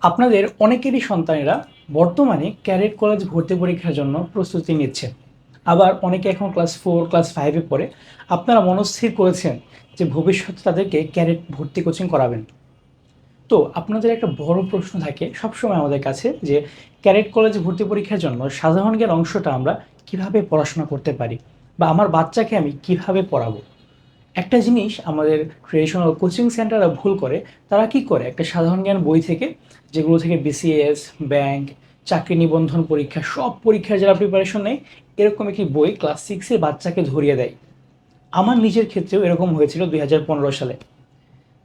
আপনাদের অনেকেরই সন্তানেরা বর্তমানে ক্যাডেট কলেজ ভর্তি পরীক্ষার জন্য প্রস্তুতি নিচ্ছে। আবার অনেকে এখন ক্লাস 4 ক্লাস 5-এ পড়ে। আপনারা মনস্থির করেছেন যে ভবিষ্যতে তাদেরকে ক্যাডেট ভর্তি কোচিং করাবেন। তো আপনাদের একটা বড় প্রশ্ন থাকে সবসময় আমাদের কাছে যে ক্যাডেট কলেজ ভর্তি পরীক্ষার জন্য সাধারণ জ্ঞান অংশটা আমরা কিভাবে পড়াশোনা করতে পারি, বা আমার বাচ্চাকে আমি কিভাবে পড়াবো। একটা জিনিস আমাদের ট্রেডিশনাল কোচিং সেন্টাররা ভুল করে। তারা কি করে, একটা সাধারণ জ্ঞান বই থেকে, যেগুলো থেকে বিসিএস, ব্যাংক, চাকরি নিবন্ধন পরীক্ষা, সব পরীক্ষার যারা প্রিপারেশন নেয়, এরকম একটি বই ক্লাস 6-এর বাচ্চাকে ধরিয়ে দেয়। আমার নিজের ক্ষেত্রেও এরকম হয়েছিল 2015 সালে।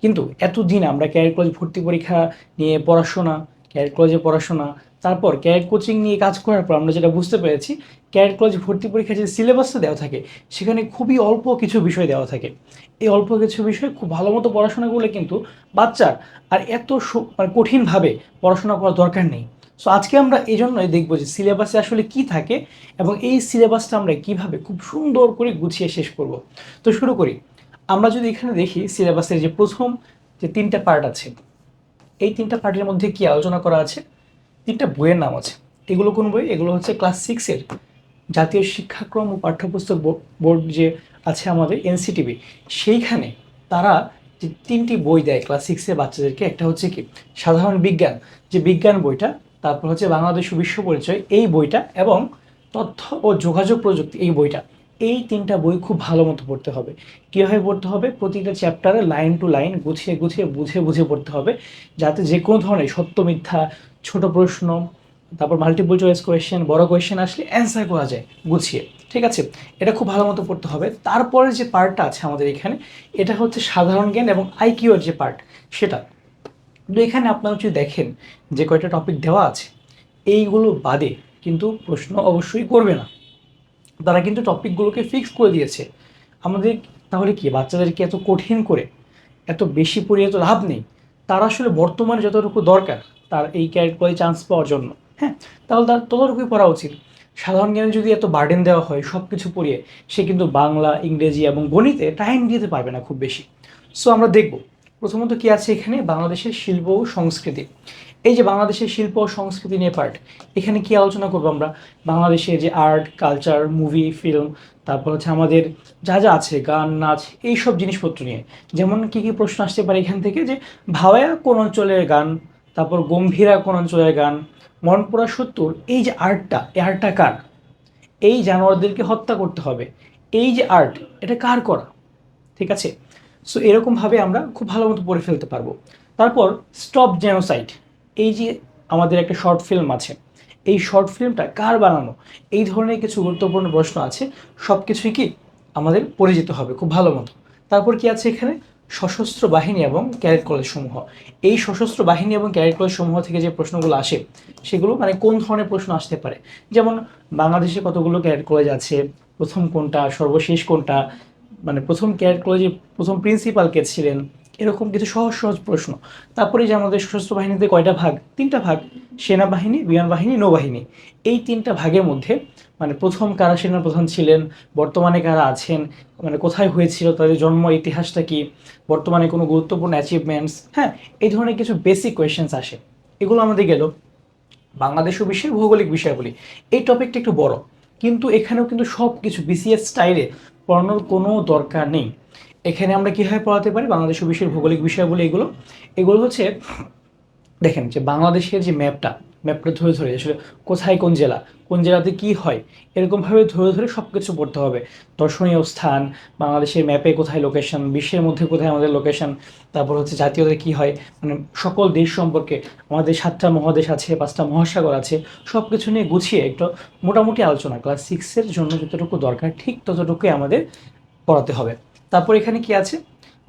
কিন্তু এতদিন আমরা ক্যারিয়ার কলেজ ভর্তি পরীক্ষা নিয়ে পড়াশোনা, ক্যারিয়ার কলেজে পড়াশোনা, তারপর ক্যারিয়ার কোচিং নিয়ে কাজ করার পর আমরা যেটা বুঝতে পেরেছি, ক্যারিয়ার কলেজ ভর্তি পরীক্ষার যে সিলেবাসটা দেওয়া থাকে সেখানে খুবই অল্প কিছু বিষয় দেওয়া থাকে। এই অল্প কিছু বিষয় খুব ভালো মতো পড়াশোনা করলে কিন্তু বাচ্চার আর এত মানে কঠিনভাবে পড়াশোনা করার দরকার নেই। সো আজকে আমরা এই জন্যই দেখবো যে সিলেবাসে আসলে কি থাকে এবং এই সিলেবাসটা আমরা কিভাবে খুব সুন্দর করে গুছিয়ে শেষ করব। তো শুরু করি। আমরা যদি এখানে দেখি সিলেবাসের যে প্রথম যে 3টা পার্ট আছে, এই 3টা পার্টের মধ্যে কি আলোচনা করা আছে, 3টা বইয়ের নাম আছে। এগুলো কোন বই? এগুলো হচ্ছে ক্লাস 6-এর জাতীয় শিক্ষাক্রম ও পাঠ্যপুস্তক বোর্ড যে আছে আমাদের এনসিটিবি, সেইখানে তারা যে 3টি বই দেয় ক্লাস 6-এর বাচ্চাদেরকে। একটা হচ্ছে কি সাধারণ বিজ্ঞান, যে বিজ্ঞান বইটা, তারপর হচ্ছে বাংলাদেশ ও বিশ্ব পরিচয় এই বইটা, এবং তথ্য ও যোগাযোগ প্রযুক্তি এই বইটা। এই 3টা বই খুব ভালো মতো পড়তে হবে। কীভাবে পড়তে হবে? প্রতিটা চ্যাপ্টারে লাইন টু লাইন গুছিয়ে গুছিয়ে বুঝে বুঝে পড়তে হবে, যাতে যে কোনো ধরনের সত্য মিথ্যা, ছোট প্রশ্ন, তারপর মাল্টিপল চয়েস কোয়েশ্চেন, বড় কোয়েশ্চেন আসলে অ্যান্সার করা যায় গুছিয়ে। ঠিক আছে, এটা খুব ভালো মতো পড়তে হবে। তারপরে যে পার্টটা আছে আমাদের এখানে, এটা হচ্ছে সাধারণ জ্ঞান এবং আইকিউ এর যে পার্ট, সেটা। কিন্তু এখানে আপনারা যদি দেখেন যে কয়টা টপিক দেওয়া আছে, এইগুলো বাদে কিন্তু প্রশ্ন অবশ্যই করবে না। তারা কিন্তু টপিকগুলোকে ফিক্স করে দিয়েছে আমাদের। তাহলে কি বাচ্চাদেরকে এত কঠিন করে এত বেশি পড়িয়ে তো লাভ নেই। তার আসলে বর্তমানে যতটুকু দরকার তার এই ক্যারেক্ট করে চান্স পাওয়ার জন্য, হ্যাঁ, তাহলে তার ততটুকুই পড়া উচিত। সাধারণ জ্ঞানে যদি এত বার্ডেন দেওয়া হয় সব কিছু পড়িয়ে, সে কিন্তু বাংলা, ইংরেজি এবং গণিতে টাইম দিতে পারবে না খুব বেশি। সো আমরা দেখব প্রথমত কি আছে এখানে, বাংলাদেশের শিল্প ও সংস্কৃতি। এই যে বাংলাদেশের শিল্প ও সংস্কৃতি নিয়ে পার্ট, এখানে কি আলোচনা করবো আমরা? বাংলাদেশের যে আর্ট কালচার, মুভি, ফিল্ম, তারপর হচ্ছে আমাদের যা যা আছে, গান, নাচ, এই সব জিনিসপত্র নিয়ে। যেমন কি কি প্রশ্ন আসতে পারে এখান থেকে, যে ভাওয়া কোন অঞ্চলের গান, তারপর গম্ভীরা কোন অঞ্চলের গান, মনপুরা 70, এই যে আর্টটা, এই আর্টটা কার? এই জানোয়ারদেরকে হত্যা করতে হবে, এই যে আর্ট, এটা কার করা? ঠিক আছে। সো এরকমভাবে আমরা খুব ভালো মতো পড়ে ফেলতে পারবো। তারপর স্টপ জেনোসাইড, এই যে আমাদের একটা শর্ট ফিল্ম আছে, এই শর্ট ফিল্মটা কার বানানো? এই ধরনের কিছু গুরুত্বপূর্ণ প্রশ্ন আছে। সব কিছুই কি আমাদের পড়ে যেতে হবে খুব ভালো মতো। তারপর কি আছে এখানে, সশস্ত্র বাহিনী এবং ক্যাডেট কলেজ সমূহ। এই সশস্ত্র বাহিনী এবং ক্যাডেট কলেজ সমূহ থেকে যে প্রশ্নগুলো আসে, সেগুলো মানে কোন ধরনের প্রশ্ন আসতে পারে, যেমন বাংলাদেশে কতগুলো ক্যাডেট কলেজ আছে, প্রথম কোনটা, সর্বশেষ কোনটা, মানে প্রথম ক্যাডেট কলেজে প্রথম প্রিন্সিপাল কে ছিলেন, এরকম কিছু সহজ সহজ প্রশ্ন। তারপরে যে আমাদের সশস্ত্র বাহিনীতে কয়টা ভাগ? 3টা ভাগ, সেনাবাহিনী, বিমান বাহিনী, নৌবাহিনী। এই 3টা ভাগের মধ্যে মানে প্রথম কারা সেনাপ্রধান ছিলেন, বর্তমানে কারা আছেন, মানে কোথায় হয়েছিল, তাদের জন্ম ইতিহাসটা কি, বর্তমানে কোনো গুরুত্বপূর্ণ অ্যাচিভমেন্টস, হ্যাঁ, এই ধরনের কিছু বেসিক কোয়েশ্চেন্স আসে। এগুলো আমাদের গেল। বাংলাদেশ ও বিশ্বের ভৌগোলিক বিষয়াবলী, এই টপিকটা একটু বড়, কিন্তু এখানেও কিন্তু সব কিছু বিসিএস স্টাইলে পড়ানোর কোনো দরকার নেই। এখানে আমরা কীভাবে পড়াতে পারি বাংলাদেশ ও বিশ্বের ভৌগোলিক বিষয়াবলী? এগুলো এগুলো হচ্ছে, দেখেন যে বাংলাদেশের যে ম্যাপটা ধরে ধরে আসলে কোথায় কোন জেলা, কোন জেলাতে কি হয়, এরকমভাবে ধরে ধরে সব কিছু পড়তে হবে। দর্শনীয় স্থান, বাংলাদেশের ম্যাপে কোথায় লোকেশন, বিশ্বের মধ্যে কোথায় আমাদের লোকেশন, তারপর হচ্ছে জাতীয়তে কি হয়, মানে সকল দেশ সম্পর্কে। আমাদের 7টা মহাদেশ আছে, 5টা মহাসাগর আছে, সব কিছু নিয়ে গুছিয়ে একটু মোটামুটি আলোচনা ক্লাস 6-এর জন্য যতটুকু দরকার ঠিক ততটুকুই আমাদের পড়াতে হবে। তারপর এখানে কি আছে,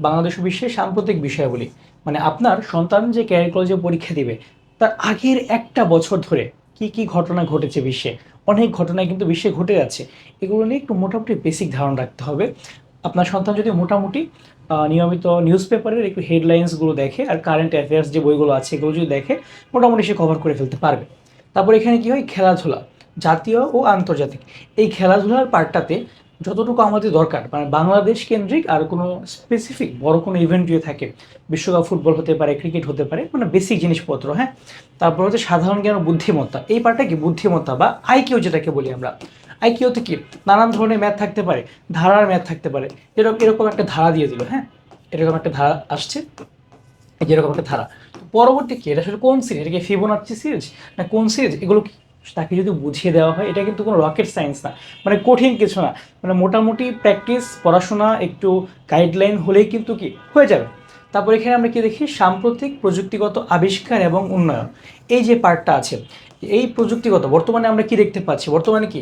বাংলাদেশ ও বিশ্বের সাম্প্রতিক বিষয়াবলী, মানে আপনার সন্তান যে ক্যারিয়ার কলেজে পরীক্ষা দিবে তার আগের একটা বছর ধরে কি কি ঘটনা ঘটেছে বিশ্বে, অনেক ঘটনায় কিন্তু বিশ্বে ঘটে যাচ্ছে। এগুলো নিয়ে একটু মোটামুটি বেসিক ধারণা রাখতে হবে। আপনার সন্তান যদি মোটামুটি নিয়মিত নিউজ পেপারের একটু হেডলাইন্সগুলো দেখে আর কারেন্ট অ্যাফেয়ার্স যে বইগুলো আছে এগুলো যদি দেখে, মোটামুটি সে কভার করে ফেলতে পারবে। তারপর এখানে কি হয়, খেলাধুলা, জাতীয় ও আন্তর্জাতিক। এই খেলাধুলার পার্টটাতে যতটুকু আমাদের দরকার, মানে বাংলাদেশ কেন্দ্রিক আর কোনো স্পেসিফিক বড় কোনো ইভেন্ট যদি থাকে, বিশ্বকাপ ফুটবল হতে পারে, ক্রিকেট হতে পারে, মানে বেসিক জিনিসপত্র, হ্যাঁ। তারপর হচ্ছে সাধারণ জ্ঞান ও বুদ্ধিমত্তা, এই পার্টটা কি বুদ্ধিমত্তা বা আইকিউ যেটাকে বলি আমরা। আইকিউতে কি নানান ধরনের ম্যাথ থাকতে পারে, ধারার ম্যাথ থাকতে পারে। এরকম এরকম একটা ধারা দিয়ে দিল, হ্যাঁ, এরকম একটা ধারা আসছে, এই যেরকম একটা ধারা। পরবর্তী কি, এটা আসলে কোন সিরিজ, এটা কি ফিবোনাচ্চি সিরিজ না কোন সিরিজ, এগুলো তাকে যদি বুঝিয়ে দেওয়া হয়, এটা কিন্তু কোনো রকেট সায়েন্স না, মানে কঠিন কিছু না, মানে মোটামুটি প্র্যাকটিস পড়াশোনা একটু গাইডলাইন হলেই কিন্তু কি হয়ে যাবে। তারপর এখানে আমরা কি দেখি, সাম্প্রতিক প্রযুক্তিগত আবিষ্কার এবং উন্নয়ন, এই যে পার্টটা আছে, এই প্রযুক্তিগত বর্তমানে আমরা কি দেখতে পাচ্ছি, বর্তমানে কি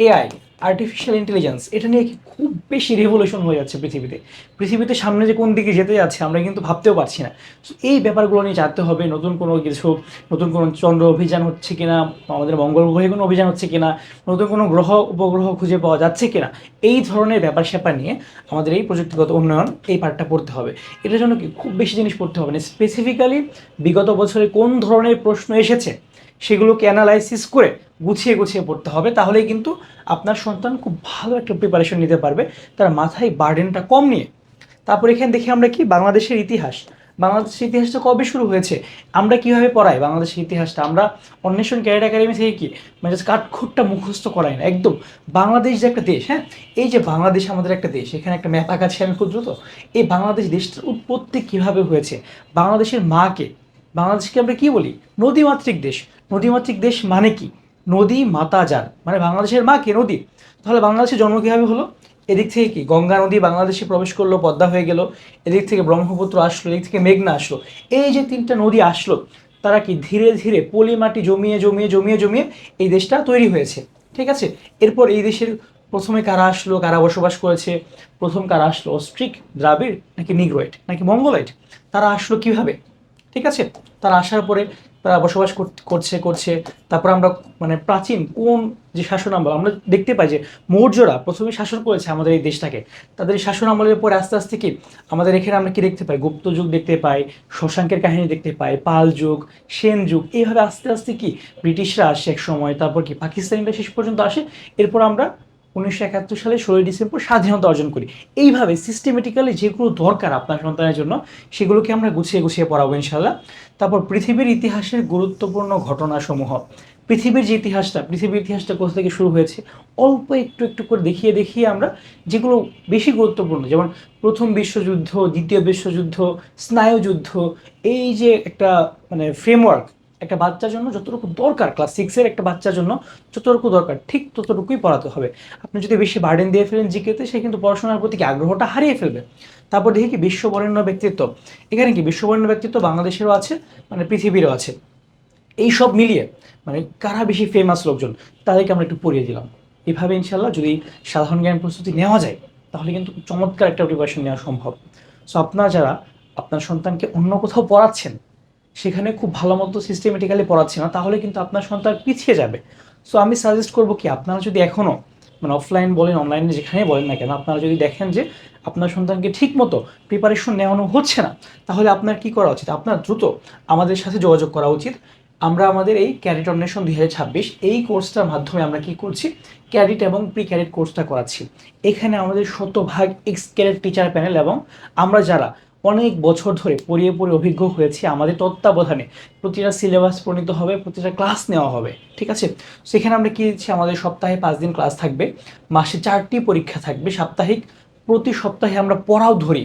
এআই, আর্টিফিশিয়াল ইন্টেলিজেন্স, এটা নিয়ে কি খুব বেশি রেভলিউশন হয়ে যাচ্ছে পৃথিবীতে। পৃথিবীতে সামনে যে কোন দিকে যেতে যাচ্ছে আমরা কিন্তু ভাবতেও পারছি না। সো এই ব্যাপারগুলো নিয়ে জানতে হবে, নতুন কোনো কিছু, নতুন কোনো চন্দ্র অভিযান হচ্ছে কিনা, আমাদের মঙ্গল গ্রহে কোনো অভিযান হচ্ছে কিনা, নতুন কোনো গ্রহ উপগ্রহ খুঁজে পাওয়া যাচ্ছে কিনা, এই ধরনের ব্যাপার স্যাপার নিয়ে আমাদের এই প্রযুক্তিগত উন্নয়ন এই পার্টটা পড়তে হবে। এটার জন্য কি খুব বেশি জিনিস পড়তে হবে না, স্পেসিফিক্যালি বিগত বছরে কোন ধরনের প্রশ্ন এসেছে সেগুলোকে অ্যানালাইসিস করে গুছিয়ে গুছিয়ে পড়তে হবে, তাহলেই কিন্তু আপনার সন্তান খুব ভালো একটা প্রিপারেশন নিতে পারবে, তার মাথায় বার্ডেনটা কম নিয়ে। তারপর এখানে দেখি আমরা কি বাংলাদেশের ইতিহাস, বাংলাদেশের ইতিহাসটা কবে শুরু হয়েছে, আমরা কিভাবে পড়াই বাংলাদেশের ইতিহাসটা, আমরা অন্বেষণ ক্যাডেট একাডেমি থেকে কি মানে জাস্ট কাঠখোট্টা মুখস্থ করাই না, একদম বাংলাদেশ যে একটা দেশ, হ্যাঁ, এই যে বাংলাদেশ আমাদের একটা দেশ, এখানে একটা ম্যাপ আঁকাচ্ছি আমি খুব দ্রুত, এই বাংলাদেশ দেশটার উৎপত্তি কিভাবে হয়েছে, বাংলাদেশের মাকে, বাংলাদেশকে আমরা কি বলি নদীমাতৃক দেশ। নদীমাতৃক দেশ মানে কি, নদী মাতা যার, মানে বাংলাদেশের মা কে নদী। তাহলে বাংলাদেশের জন্ম কীভাবে হলো, এদিক থেকে কি গঙ্গা নদী বাংলাদেশে প্রবেশ করলো, পদ্মা হয়ে গেল, এদিক থেকে ব্রহ্মপুত্র আসলো, এদিক থেকে মেঘনা আসলো, এই যে তিনটা নদী আসলো, তারা কি ধীরে ধীরে পলি মাটি জমিয়ে জমিয়ে জমিয়ে জমিয়ে এই দেশটা তৈরি হয়েছে, ঠিক আছে। এরপর এই দেশের প্রথমে কারা আসলো, কারা বসবাস করেছে, প্রথম কারা আসলো, অস্ট্রিক, দ্রাবিড় নাকি নিগ্রোয়েড নাকি মঙ্গোলাইট, তারা আসলো কিভাবে, ঠিক আছে। তারা আসার পরে তারা বসবাস করছে করছে, তারপর আমরা মানে প্রাচীন কোন যে শাসন আমল আমরা দেখতে পাই যে মৌর্যরা প্রথমে শাসন করেছে আমাদের এই দেশটাকে, তাদের এই শাসন আমলের পরে আস্তে আস্তে কি আমাদের এখানে আমরা কি দেখতে পাই, গুপ্ত যুগ দেখতে পাই, শশাঙ্কের কাহিনী দেখতে পাই, পাল যুগ, সেন যুগ, এইভাবে আস্তে আস্তে কি ব্রিটিশরা আসে এক সময়, তারপর কি পাকিস্তানিরা শেষ পর্যন্ত আসে, এরপর আমরা 1971 সালে 16 ডিসেম্বর স্বাধীনতা অর্জন করি। এইভাবে সিস্টেমেটিক্যালি যেগুলো দরকার আপনার সন্তানের জন্য সেগুলোকে আমরা গুছিয়ে গুছিয়ে পড়াবো ইনশাল্লাহ। তারপর পৃথিবীর ইতিহাসের গুরুত্বপূর্ণ ঘটনাসমূহ, পৃথিবীর যে ইতিহাসটা, পৃথিবীর ইতিহাসটা কোথা থেকে শুরু হয়েছে অল্প একটু একটু করে দেখিয়ে দেখিয়ে আমরা যেগুলো বেশি গুরুত্বপূর্ণ, যেমন প্রথম বিশ্বযুদ্ধ, দ্বিতীয় বিশ্বযুদ্ধ, স্নায়ুযুদ্ধ, এই যে একটা মানে ফ্রেমওয়ার্ক, একটা বাচ্চার জন্য যতটুকু দরকার, ক্লাস 6-এর একটা বাচ্চার জন্য যতটুকু দরকার ঠিক ততটুকুই পড়াতে হবে। আপনি যদি বেশি বার্ডেন দিয়ে ফেলেন জিকেতে, সে কিন্তু পড়াশোনার প্রতি কি আগ্রহটা হারিয়ে ফেলবে। তারপর দেখি কি বিশ্ববরেণ্য ব্যক্তিত্ব, এখানে কি বিশ্ববরেণ্য ব্যক্তিত্ব বাংলাদেশেরও আছে, মানে পৃথিবীরও আছে, এই সব মিলিয়ে মানে কারা বেশি ফেমাস লোকজন তাদেরকে আমরা একটু পড়িয়ে দিলাম। এভাবে ইনশাল্লাহ যদি সাধারণ জ্ঞান প্রস্তুতি নেওয়া যায় তাহলে কিন্তু চমৎকার একটা প্রিপারেশন নেওয়া সম্ভব। সো আপনারা যারা আপনার সন্তানকে অন্য কোথাও পড়াচ্ছেন সেখানে খুব ভালো মতো সিস্টেমেটিক্যালি পড়াচ্ছে না, তাহলে কিন্তু আপনার সন্তান পিছিয়ে যাবে। সো আমি সাজেস্ট করবো কি, আপনারা যদি এখনও মানে অফলাইন বলেন অনলাইনে যেখানে বলেন না কেন, আপনারা যদি দেখেন যে আপনার সন্তানকে ঠিক মতো প্রিপারেশন নেওয়ানো হচ্ছে না, তাহলে আপনার কি করা উচিত, আপনার দ্রুত আমাদের সাথে যোগাযোগ করা উচিত। আমরা আমাদের এই ক্যাডেট অন্বেষণ 2026 এই কোর্সটার মাধ্যমে আমরা কি করছি, ক্যাডেট এবং প্রি ক্যাডেট কোর্সটা করাচ্ছি। এখানে আমাদের শতভাগ এক্স ক্যাডেট টিচার প্যানেল এবং আমরা যারা অনেক বছর ধরে পড়িয়ে পড়িয়ে অভিজ্ঞ হয়েছে আমাদের তত্ত্বাবধানে প্রতিটা সিলেবাস প্রণীত হবে, প্রতিটা ক্লাস নেওয়া হবে, ঠিক আছে। সেখানে আমরা কি দিচ্ছি, আমাদের সপ্তাহে 5 দিন ক্লাস থাকবে, মাসে 4টি পরীক্ষা থাকবে সাপ্তাহিক, প্রতি সপ্তাহে আমরা পড়াও ধরি,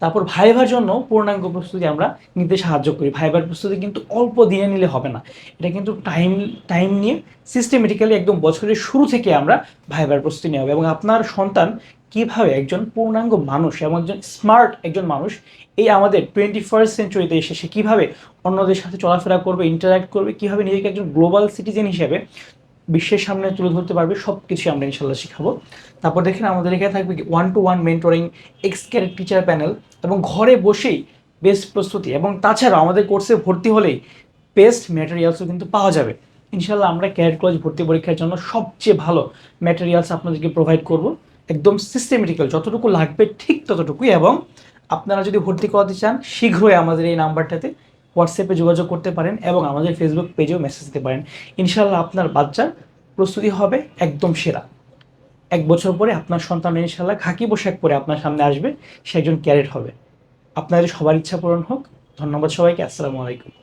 তারপর ভাইবার জন্য পূর্ণাঙ্গ প্রস্তুতি আমরা নিতে সাহায্য করি। ভাইবার প্রস্তুতি কিন্তু অল্প দিনে নিলে হবে না, এটা কিন্তু টাইম টাইম নিয়ে সিস্টেমেটিক্যালি একদম বছরের শুরু থেকে আমরা ভাইবার প্রস্তুতি নেওয়া হবে, এবং আপনার সন্তান কীভাবে একজন পূর্ণাঙ্গ মানুষ এবং একজন স্মার্ট একজন মানুষ এই আমাদের 21st সেঞ্চুরিতে এসে সে কীভাবে অন্যদের সাথে চলাফেরা করবে, ইন্টারাক্ট করবে, কীভাবে নিজেকে একজন গ্লোবাল সিটিজেন হিসেবে বিশ্বের সামনে তুলে ধরতে পারবে, সব কিছু আমরা ইনশাল্লাহ শিখাবো। তারপর দেখেন আমাদের এখানে থাকবে 1-to-1 mentoring, x cadet teacher panel, এবং ঘরে বসেই বেস্ট প্রস্তুতি, এবং তাছাড়া আমাদের কোর্সে ভর্তি হলেই বেস্ট ম্যাটেরিয়ালসও কিন্তু পাওয়া যাবে ইনশাল্লাহ। আমরা ক্যাডেট কলেজ ভর্তি পরীক্ষার জন্য সবচেয়ে ভালো ম্যাটেরিয়ালস আপনাদেরকে প্রোভাইড করব, একদম সিস্টেমেটিক্যাল, যতটুকু লাগবে ঠিক ততটুকুই। এবং আপনারা যদি ভর্তি করাতে চান শীঘ্রই আমাদের এই নাম্বারটাতে হোয়াটসঅ্যাপে যোগাযোগ করতে পারেন এবং আমাদের ফেসবুক পেজেও মেসেজ দিতে পারেন। ইনশাল্লাহ আপনার বাচ্চার প্রস্তুতি হবে একদম সেরা, 1 বছর পরে আপনার সন্তান ইনশাআল্লাহ খাকি পোশাক পরে আপনার সামনে আসবে, সে একজন ক্যাডেট হবে। আপনাদের সবার ইচ্ছা পূরণ হোক। ধন্যবাদ সবাইকে। আসসালামু আলাইকুম।